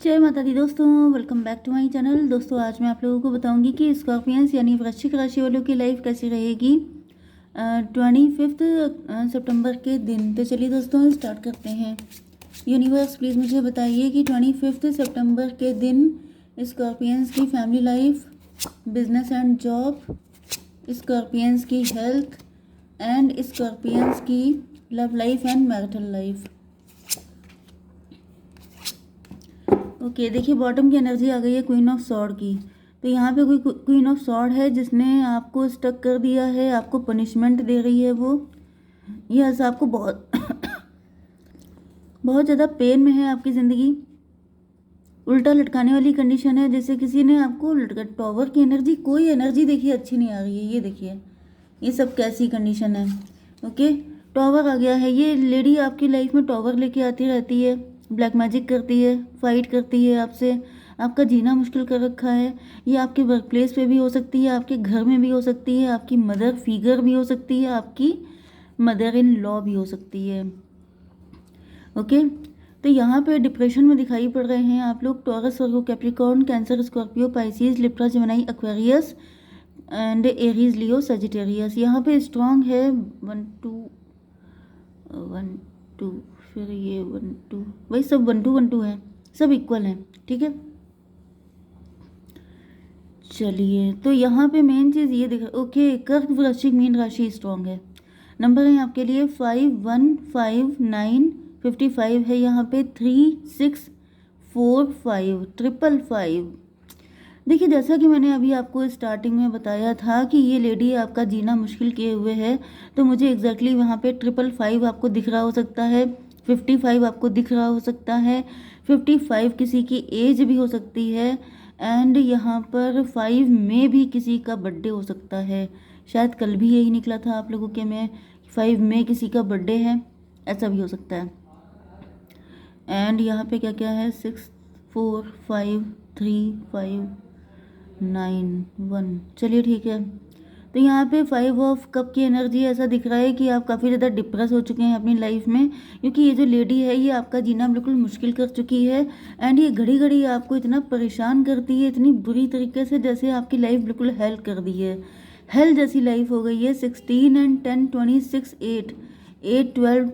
जय माता दी दोस्तों, welcome back to my channel. दोस्तों आज मैं आप लोगों को बताऊंगी कि स्कॉर्पियंस यानी वृश्चिक राशि वालों की लाइफ कैसी रहेगी 25 सितंबर के दिन। तो चलिए दोस्तों स्टार्ट करते हैं। यूनिवर्स प्लीज़ मुझे बताइए कि 25 सितंबर के दिन स्कॉर्पियंस की family life, business and job, scorpions की हेल्थ एंड स्कॉर्पियंस की love life and marital life. Okay देखिए, बॉटम की एनर्जी आ गई है क्वीन ऑफ सॉर्ड की। तो यहाँ पे कोई क्वीन ऑफ सॉर्ड है जिसने आपको स्टक कर दिया है, आपको पनिशमेंट दे रही है वो। यस, आपको बहुत बहुत ज़्यादा पेन में है आपकी ज़िंदगी। उल्टा लटकाने वाली कंडीशन है, जैसे किसी ने आपको लटका। टॉवर की एनर्जी, कोई एनर्जी देखिए अच्छी नहीं आ रही है। ये देखिए ये सब कैसी कंडीशन है। ओके, टॉवर आ गया है। ये लेडी आपकी लाइफ में टॉवर लेके आती रहती है, ब्लैक मैजिक करती है, फाइट करती है आपसे, आपका जीना मुश्किल कर रखा है। ये आपके वर्क प्लेस पे भी हो सकती है, आपके घर में भी हो सकती है, आपकी मदर फिगर भी हो सकती है, आपकी मदर इन लॉ भी हो सकती है। ओके, तो यहाँ पे डिप्रेशन में दिखाई पड़ रहे हैं आप लोग। Taurus, Virgo, Capricorn, cancer, Scorpio, Pisces, Libra, Gemini, Aquarius and Aries, Leo, Sagittarius. यहाँ पे स्ट्रॉन्ग है 1 2 1 2, फिर ये 1 2, वही सब 1 2 1 2 है, सब इक्वल है। ठीक है, चलिए तो यहाँ पे मेन चीज़ ये दिख रहा। ओके, कर्क, वृश्चिक, मीन राशि स्ट्रॉन्ग है। नंबर है आपके लिए 5 1 5 9 55 है। यहाँ पे 3 6 4 5 5 5। देखिए, जैसा कि मैंने अभी आपको स्टार्टिंग में बताया था कि ये लेडी आपका जीना मुश्किल किए हुए है, तो मुझे एग्जैक्टली वहाँ पे 5 आपको दिख रहा हो सकता है, 55 आपको दिख रहा हो सकता है, 55 किसी की एज भी हो सकती है, एंड यहाँ पर 5 में भी किसी का बर्थडे हो सकता है। शायद कल भी यही निकला था आप लोगों के में, 5 में किसी का बर्थडे है, ऐसा भी हो सकता है। एंड यहाँ पे क्या क्या है, 6 4 5 3 5 9 1। चलिए ठीक है, तो यहाँ पे 5 ऑफ कप की एनर्जी ऐसा दिख रहा है कि आप काफ़ी ज़्यादा डिप्रेस हो चुके हैं अपनी लाइफ में, क्योंकि ये जो लेडी है ये आपका जीना बिल्कुल मुश्किल कर चुकी है। एंड ये घड़ी घड़ी आपको इतना परेशान करती है, इतनी बुरी तरीके से, जैसे आपकी लाइफ बिल्कुल हेल कर दी है, हेल जैसी लाइफ हो गई है। 16 एंड 10 26 8 8 12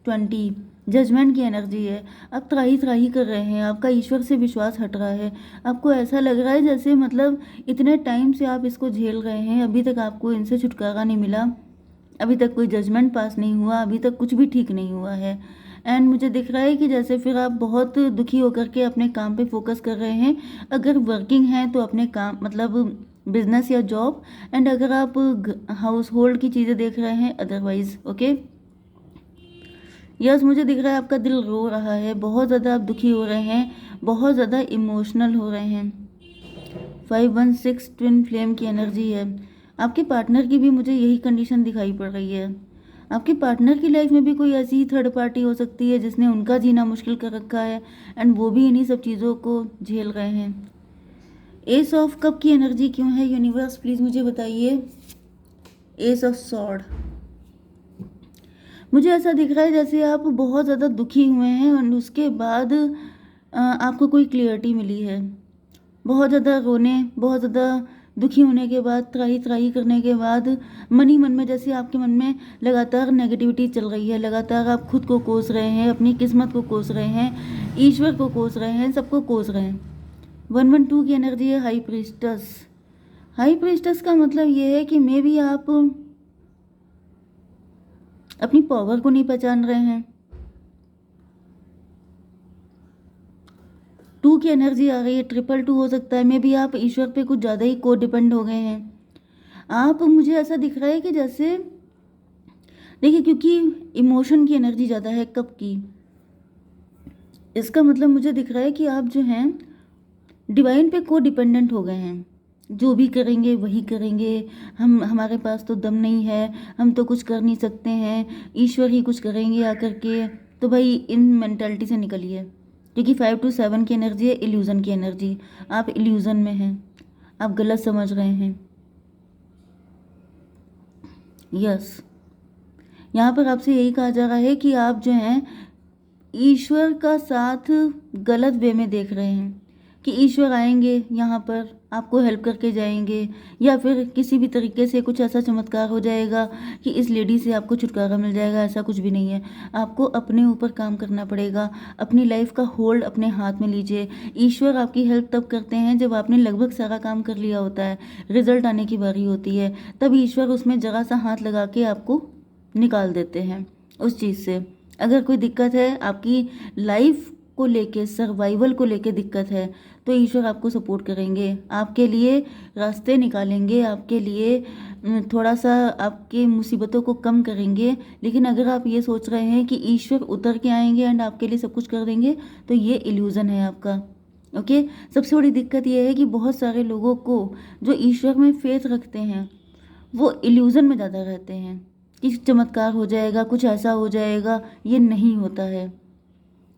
20 जजमेंट की एनर्जी है। आप त्राही त्राही कर रहे हैं, आपका ईश्वर से विश्वास हट रहा है। आपको ऐसा लग रहा है जैसे मतलब इतने टाइम से आप इसको झेल रहे हैं, अभी तक आपको इनसे छुटकारा नहीं मिला, अभी तक कोई जजमेंट पास नहीं हुआ, अभी तक कुछ भी ठीक नहीं हुआ है। एंड मुझे दिख रहा है कि जैसे फिर आप बहुत दुखी होकर के अपने काम पे फोकस कर रहे हैं। अगर वर्किंग हैं तो अपने काम मतलब बिजनेस या जॉब, एंड अगर आप हाउस होल्ड की चीज़ें देख रहे हैं अदरवाइज। ओके, यस, मुझे दिख रहा है आपका दिल रो रहा है, बहुत ज़्यादा आप दुखी हो रहे हैं, बहुत ज़्यादा इमोशनल हो रहे हैं। 516 ट्विन फ्लेम की एनर्जी है। आपके पार्टनर की भी मुझे यही कंडीशन दिखाई पड़ रही है। आपके पार्टनर की लाइफ में भी कोई ऐसी ही थर्ड पार्टी हो सकती है जिसने उनका जीना मुश्किल कर रखा है, एंड वो भी इन्हीं सब चीज़ों को झेल रहे हैं। एस ऑफ कप की एनर्जी क्यों है यूनिवर्स, प्लीज़ मुझे बताइए। एस ऑफ सॉर्ड, मुझे ऐसा दिख रहा है जैसे आप बहुत ज़्यादा दुखी हुए हैं और उसके बाद आपको कोई क्लियरिटी मिली है। बहुत ज़्यादा रोने, बहुत ज़्यादा दुखी होने के बाद, त्राही त्राही करने के बाद, मन ही मन में जैसे आपके मन में लगातार नेगेटिविटी चल रही है, लगातार आप खुद को कोस रहे हैं, अपनी किस्मत को कोस रहे हैं, ईश्वर को कोस रहे हैं, सबको कोस रहे हैं। 112 की एनर्जी है हाई प्रीस्टस। हाई प्रीस्टस का मतलब ये है कि मे बी आप अपनी पावर को नहीं पहचान रहे हैं। 2 की एनर्जी आ गई है, 222 हो सकता है। मे बी आप ईश्वर पे कुछ ज़्यादा ही को डिपेंड हो गए हैं आप। मुझे ऐसा दिख रहा है कि जैसे देखिए, क्योंकि इमोशन की एनर्जी ज़्यादा है कप की, इसका मतलब मुझे दिख रहा है कि आप जो हैं डिवाइन पे को डिपेंडेंट हो गए हैं। जो भी करेंगे वही करेंगे, हमारे पास तो दम नहीं है, हम तो कुछ कर नहीं सकते हैं, ईश्वर ही कुछ करेंगे आकर के। तो भाई इन मेंटालिटी से निकलिए, क्योंकि 5 to 7 की एनर्जी है इल्यूज़न की एनर्जी। आप इल्यूज़न में हैं, आप गलत समझ रहे हैं। यस, यहाँ पर आपसे यही कहा जा रहा है कि आप जो हैं ईश्वर का साथ गलत वे में देख रहे हैं कि ईश्वर आएंगे यहाँ पर आपको हेल्प करके जाएंगे, या फिर किसी भी तरीके से कुछ ऐसा चमत्कार हो जाएगा कि इस लेडी से आपको छुटकारा मिल जाएगा। ऐसा कुछ भी नहीं है। आपको अपने ऊपर काम करना पड़ेगा, अपनी लाइफ का होल्ड अपने हाथ में लीजिए। ईश्वर आपकी हेल्प तब करते हैं जब आपने लगभग सारा काम कर लिया होता है, रिजल्ट आने की बारी होती है, तब ईश्वर उसमें जरा सा हाथ लगा के आपको निकाल देते हैं उस चीज़ से। अगर कोई दिक्कत है आपकी लाइफ को लेके, सर्वाइवल को लेके दिक्कत है, तो ईश्वर आपको सपोर्ट करेंगे, आपके लिए रास्ते निकालेंगे, आपके लिए थोड़ा सा आपकी मुसीबतों को कम करेंगे। लेकिन अगर आप ये सोच रहे हैं कि ईश्वर उतर के आएंगे एंड आपके लिए सब कुछ कर देंगे, तो ये इल्यूज़न है आपका। ओके। सबसे बड़ी दिक्कत ये है कि बहुत सारे लोगों को जो ईश्वर में फेथ रखते हैं वो इल्यूज़न में ज़्यादा रहते हैं कि चमत्कार हो जाएगा, कुछ ऐसा हो जाएगा। ये नहीं होता है।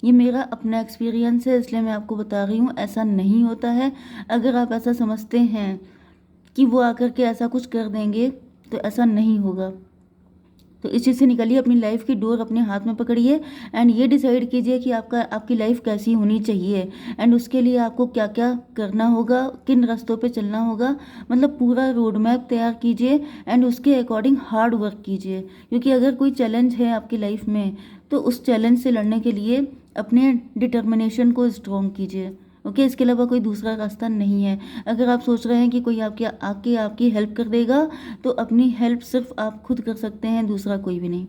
ये मेरा अपना एक्सपीरियंस है, इसलिए मैं आपको बता रही हूँ, ऐसा नहीं होता है। अगर आप ऐसा समझते हैं कि वो आकर के ऐसा कुछ कर देंगे, तो ऐसा नहीं होगा। तो इस चीज़ से निकलिए, अपनी लाइफ की डोर अपने हाथ में पकड़िए एंड ये डिसाइड कीजिए कि आपकी लाइफ कैसी होनी चाहिए एंड उसके लिए आपको क्या क्या करना होगा, किन रास्तों पे चलना होगा। मतलब पूरा रोड मैप तैयार कीजिए एंड उसके अकॉर्डिंग हार्ड वर्क कीजिए। क्योंकि अगर कोई चैलेंज है आपकी लाइफ में, तो उस चैलेंज से लड़ने के लिए अपने डिटर्मिनेशन को स्ट्रॉन्ग कीजिए। ओके। इसके अलावा कोई दूसरा रास्ता नहीं है। अगर आप सोच रहे हैं कि कोई आपके आके आपकी हेल्प कर देगा, तो अपनी हेल्प सिर्फ आप खुद कर सकते हैं, दूसरा कोई भी नहीं।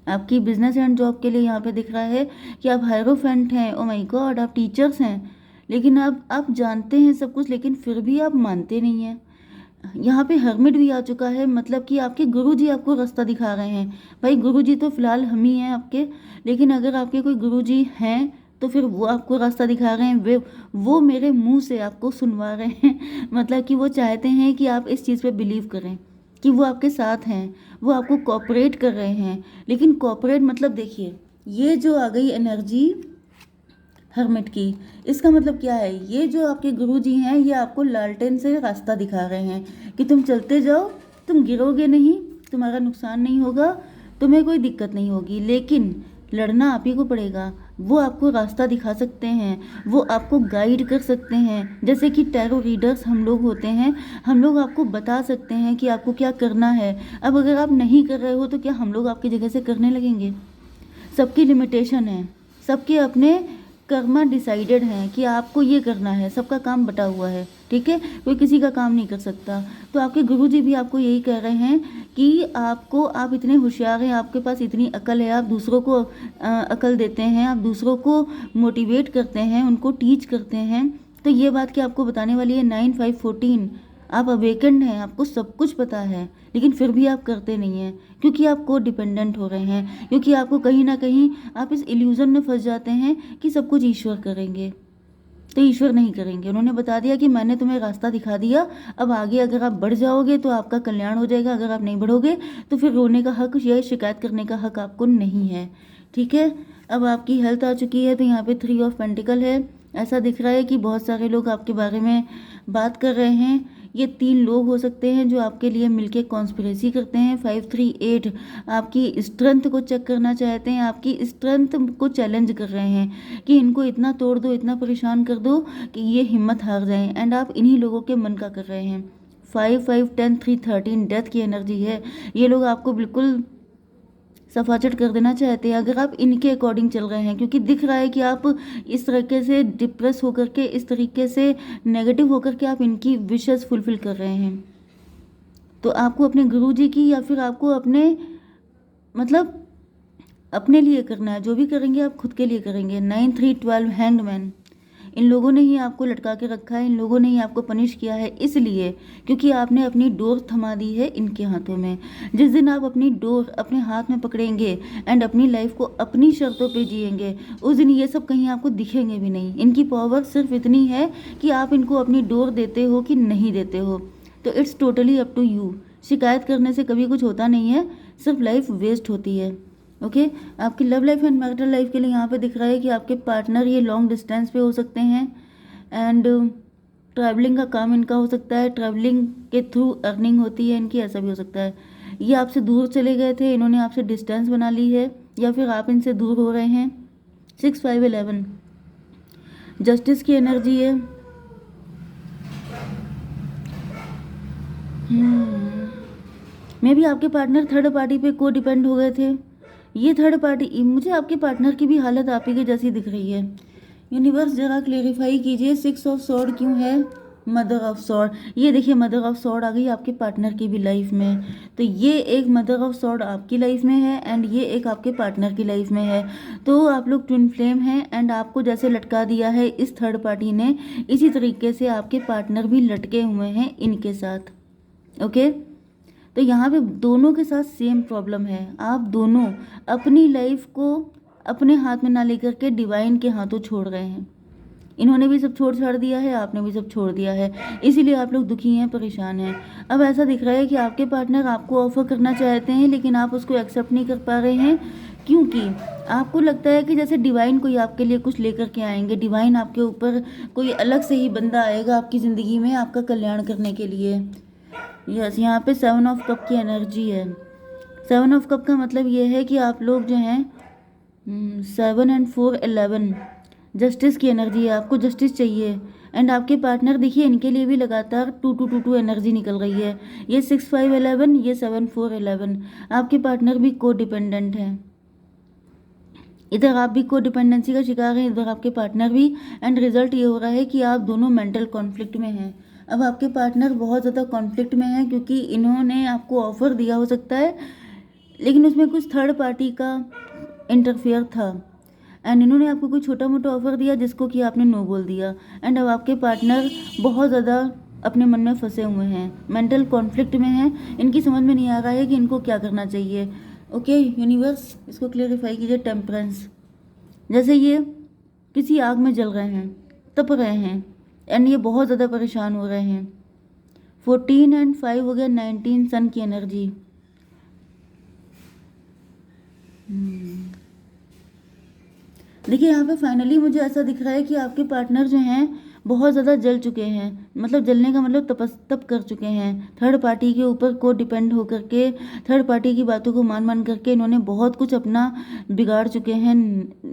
आपकी बिजनेस एंड जॉब के लिए यहाँ पे दिख रहा है कि आप हायरोफेंट हैं, ओ माय गॉड, आप टीचर्स हैं, लेकिन आप जानते हैं सब कुछ, लेकिन फिर भी आप मानते नहीं हैं। यहाँ पे हर्मिट भी आ चुका है, मतलब कि आपके गुरुजी आपको रास्ता दिखा रहे हैं। भाई गुरुजी तो फिलहाल हम ही हैं आपके, लेकिन अगर आपके कोई गुरुजी हैं तो फिर वो आपको रास्ता दिखा रहे हैं। वे वो मेरे मुंह से आपको सुनवा रहे हैं मतलब कि वो चाहते हैं कि आप इस चीज़ पे बिलीव करें कि वो आपके साथ हैं, वो आपको कोऑपरेट कर रहे हैं। लेकिन कोऑपरेट मतलब देखिए, ये जो आ गई एनर्जी हर्मिट की, इसका मतलब क्या है? ये जो आपके गुरुजी हैं, ये आपको लालटेन से रास्ता दिखा रहे हैं कि तुम चलते जाओ, तुम गिरोगे नहीं, तुम्हारा नुकसान नहीं होगा, तुम्हें कोई दिक्कत नहीं होगी, लेकिन लड़ना आप ही को पड़ेगा। वो आपको रास्ता दिखा सकते हैं, वो आपको गाइड कर सकते हैं। जैसे कि टैरो रीडर्स हम लोग होते हैं, हम लोग आपको बता सकते हैं कि आपको क्या करना है। अब अगर आप नहीं कर रहे हो, तो क्या हम लोग आपकी जगह से करने लगेंगे? सबकी लिमिटेशन है, सबके अपने कर्मा डिसाइडेड हैं कि आपको ये करना है, सबका काम बटा हुआ है, ठीक है? कोई किसी का काम नहीं कर सकता। तो आपके गुरुजी भी आपको यही कह रहे हैं कि आप इतने होशियार हैं, आपके पास इतनी अकल है, आप दूसरों को अकल देते हैं, आप दूसरों को मोटिवेट करते हैं, उनको टीच करते हैं। तो ये बात कि आपको बताने वाली है 9/5/14, आप अवेकन्ड हैं, आपको सब कुछ पता है, लेकिन फिर भी आप करते नहीं हैं क्योंकि आप को डिपेंडेंट हो रहे हैं, क्योंकि आपको कहीं ना कहीं आप इस इल्यूज़न में फंस जाते हैं कि सब कुछ ईश्वर करेंगे। तो ईश्वर नहीं करेंगे। उन्होंने बता दिया कि मैंने तुम्हें रास्ता दिखा दिया, अब आगे अगर आप बढ़ जाओगे तो आपका कल्याण हो जाएगा, अगर आप नहीं बढ़ोगे तो फिर रोने का हक या शिकायत करने का हक आपको नहीं है, ठीक है? अब आपकी हेल्थ आ चुकी है, तो यहाँ पे 3 ऑफ पेंटिकल है। ऐसा दिख रहा है कि बहुत सारे लोग आपके बारे में बात कर रहे हैं। ये 3 लोग हो सकते हैं जो आपके लिए मिलके कॉन्स्पिरेसी करते हैं। 538 आपकी स्ट्रेंथ को चेक करना चाहते हैं, आपकी स्ट्रेंथ को चैलेंज कर रहे हैं कि इनको इतना तोड़ दो, इतना परेशान कर दो कि ये हिम्मत हार जाएं, एंड आप इन्हीं लोगों के मन का कर रहे हैं। 5 5 10 3 13 डेथ की एनर्जी है। ये लोग आपको बिल्कुल सफाचट कर देना चाहते हैं अगर आप इनके अकॉर्डिंग चल रहे हैं, क्योंकि दिख रहा है कि आप इस तरीके से डिप्रेस होकर के, इस तरीके से नेगेटिव होकर के आप इनकी विशेस फुलफिल कर रहे हैं। तो आपको अपने गुरुजी की या फिर आपको अपने मतलब अपने लिए करना है। जो भी करेंगे आप खुद के लिए करेंगे। 9 3 12 हैंग्ड मैन, इन लोगों ने ही आपको लटका के रखा है, इन लोगों ने ही आपको पनिश किया है, इसलिए क्योंकि आपने अपनी डोर थमा दी है इनके हाथों में। जिस दिन आप अपनी डोर अपने हाथ में पकड़ेंगे एंड अपनी लाइफ को अपनी शर्तों पे जिएंगे, उस दिन ये सब कहीं आपको दिखेंगे भी नहीं। इनकी पावर सिर्फ इतनी है कि आप इनको अपनी डोर देते हो कि नहीं देते हो। तो it's totally up to you. शिकायत करने से कभी कुछ होता नहीं है, सिर्फ लाइफ वेस्ट होती है। ओके। आपकी love life and marital life के लिए यहाँ पे दिख रहा है कि आपके पार्टनर ये लॉन्ग डिस्टेंस पे हो सकते हैं एंड ट्रैवलिंग का काम इनका हो सकता है, ट्रैवलिंग के थ्रू अर्निंग होती है इनकी, ऐसा भी हो सकता है। ये आपसे दूर चले गए थे, इन्होंने आपसे डिस्टेंस बना ली है, या फिर आप इनसे दूर हो रहे हैं। 6 5 11 जस्टिस की एनर्जी है। मे भी आपके पार्टनर थर्ड पार्टी पे को डिपेंड हो गए थे। ये थर्ड पार्टी, मुझे आपके पार्टनर की भी हालत आप ही की जैसी दिख रही है। यूनिवर्स जरा क्लेरिफाई कीजिए 6 ऑफ सॉर्ड क्यों है मदर ऑफ सॉर्ड। ये देखिए मदर ऑफ सॉर्ड आ गई आपके पार्टनर की भी लाइफ में। तो ये एक मदर ऑफ सॉर्ड आपकी लाइफ में है एंड ये एक आपके पार्टनर की लाइफ में है। तो आप लोग ट्विन फ्लेम हैं एंड आपको जैसे लटका दिया है इस थर्ड पार्टी ने, इसी तरीके से आपके पार्टनर भी लटके हुए हैं इनके साथ। ओके, तो यहाँ पे दोनों के साथ सेम प्रॉब्लम है। आप दोनों अपनी लाइफ को अपने हाथ में ना लेकर के डिवाइन के हाथों छोड़ रहे हैं। इन्होंने भी सब छोड़ छाड़ दिया है, आपने भी सब छोड़ दिया है, इसीलिए आप लोग दुखी हैं, परेशान हैं। अब ऐसा दिख रहा है कि आपके पार्टनर आपको ऑफर करना चाहते हैं लेकिन आप उसको एक्सेप्ट नहीं कर पा रहे हैं, क्योंकि आपको लगता है कि जैसे डिवाइन कोई आपके लिए कुछ लेकर के आएंगे, डिवाइन आपके ऊपर कोई अलग से ही बंदा आएगा आपकी ज़िंदगी में आपका कल्याण करने के लिए। यस, यहाँ पे 7 ऑफ कप की एनर्जी है। 7 ऑफ कप का मतलब ये है कि आप लोग जो हैं 7 and 4 11 जस्टिस की एनर्जी है, आपको जस्टिस चाहिए। एंड आपके पार्टनर देखिए इनके लिए भी लगातार 2 2 2 2 एनर्जी निकल रही है। ये 6 5 11, ये 7 4 11। आपके पार्टनर भी को डिपेंडेंट हैं, इधर आप भी को डिपेंडेंसी का शिकार हैं, इधर आपके पार्टनर भी। एंड रिजल्ट ये हो रहा है कि आप दोनों मेंटल कॉन्फ्लिक्ट में हैं। अब आपके पार्टनर बहुत ज़्यादा कॉन्फ्लिक्ट में है क्योंकि इन्होंने आपको ऑफ़र दिया हो सकता है लेकिन उसमें कुछ थर्ड पार्टी का इंटरफेयर था एंड इन्होंने आपको कोई छोटा मोटा ऑफ़र दिया जिसको कि आपने नो बोल दिया। एंड अब आपके पार्टनर बहुत ज़्यादा अपने मन में फंसे हुए हैं, मेंटल कॉन्फ्लिक्ट में हैं, इनकी समझ में नहीं आ रहा है कि इनको क्या करना चाहिए। ओके यूनिवर्स, इसको क्लियरिफाई कीजिए। टेम्परेंस, जैसे ये किसी आग में जल रहे हैं, तप रहे हैं एंड ये बहुत ज़्यादा परेशान हो रहे हैं। 14 and 5 हो गया 19, सन की एनर्जी। देखिए यहाँ पे फाइनली मुझे ऐसा दिख रहा है कि आपके पार्टनर जो हैं बहुत ज़्यादा जल चुके हैं, मतलब जलने का मतलब तप कर चुके हैं। थर्ड पार्टी के ऊपर को डिपेंड होकर के, थर्ड पार्टी की बातों को मान करके इन्होंने बहुत कुछ अपना बिगाड़ चुके हैं,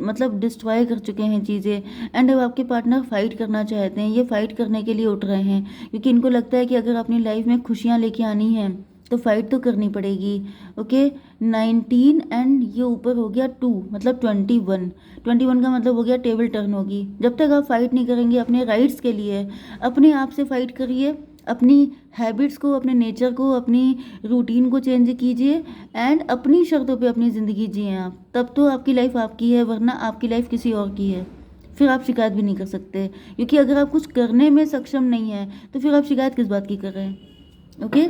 मतलब डिस्ट्रॉय कर चुके हैं चीज़ें। एंड अब आपके पार्टनर फाइट करना चाहते हैं, ये फाइट करने के लिए उठ रहे हैं क्योंकि इनको लगता है कि अगर अपनी लाइफ में खुशियाँ लेके आनी है तो फाइट तो करनी पड़ेगी। ओके 19 एंड ये ऊपर हो गया 2, मतलब 21 का मतलब हो गया टेबल टर्न होगी। जब तक आप फाइट नहीं करेंगे अपने राइट्स के लिए, अपने आप से फाइट करिए, अपनी हैबिट्स को, अपने नेचर को, अपनी रूटीन को चेंज कीजिए एंड अपनी शर्तों पे अपनी ज़िंदगी जिए आप, तब तो आपकी लाइफ आपकी है, वरना आपकी लाइफ किसी और की है। फिर आप शिकायत भी नहीं कर सकते क्योंकि अगर आप कुछ करने में सक्षम नहीं है तो फिर आप शिकायत किस बात की कर रहे हैं। ओके,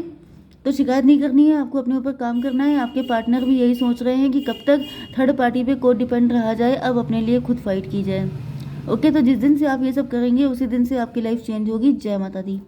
तो शिकायत नहीं करनी है, आपको अपने ऊपर काम करना है। आपके पार्टनर भी यही सोच रहे हैं कि कब तक थर्ड पार्टी पे को डिपेंड रहा जाए, अब अपने लिए खुद फाइट की जाए। ओके, तो जिस दिन से आप ये सब करेंगे उसी दिन से आपकी लाइफ चेंज होगी। जय माता दी।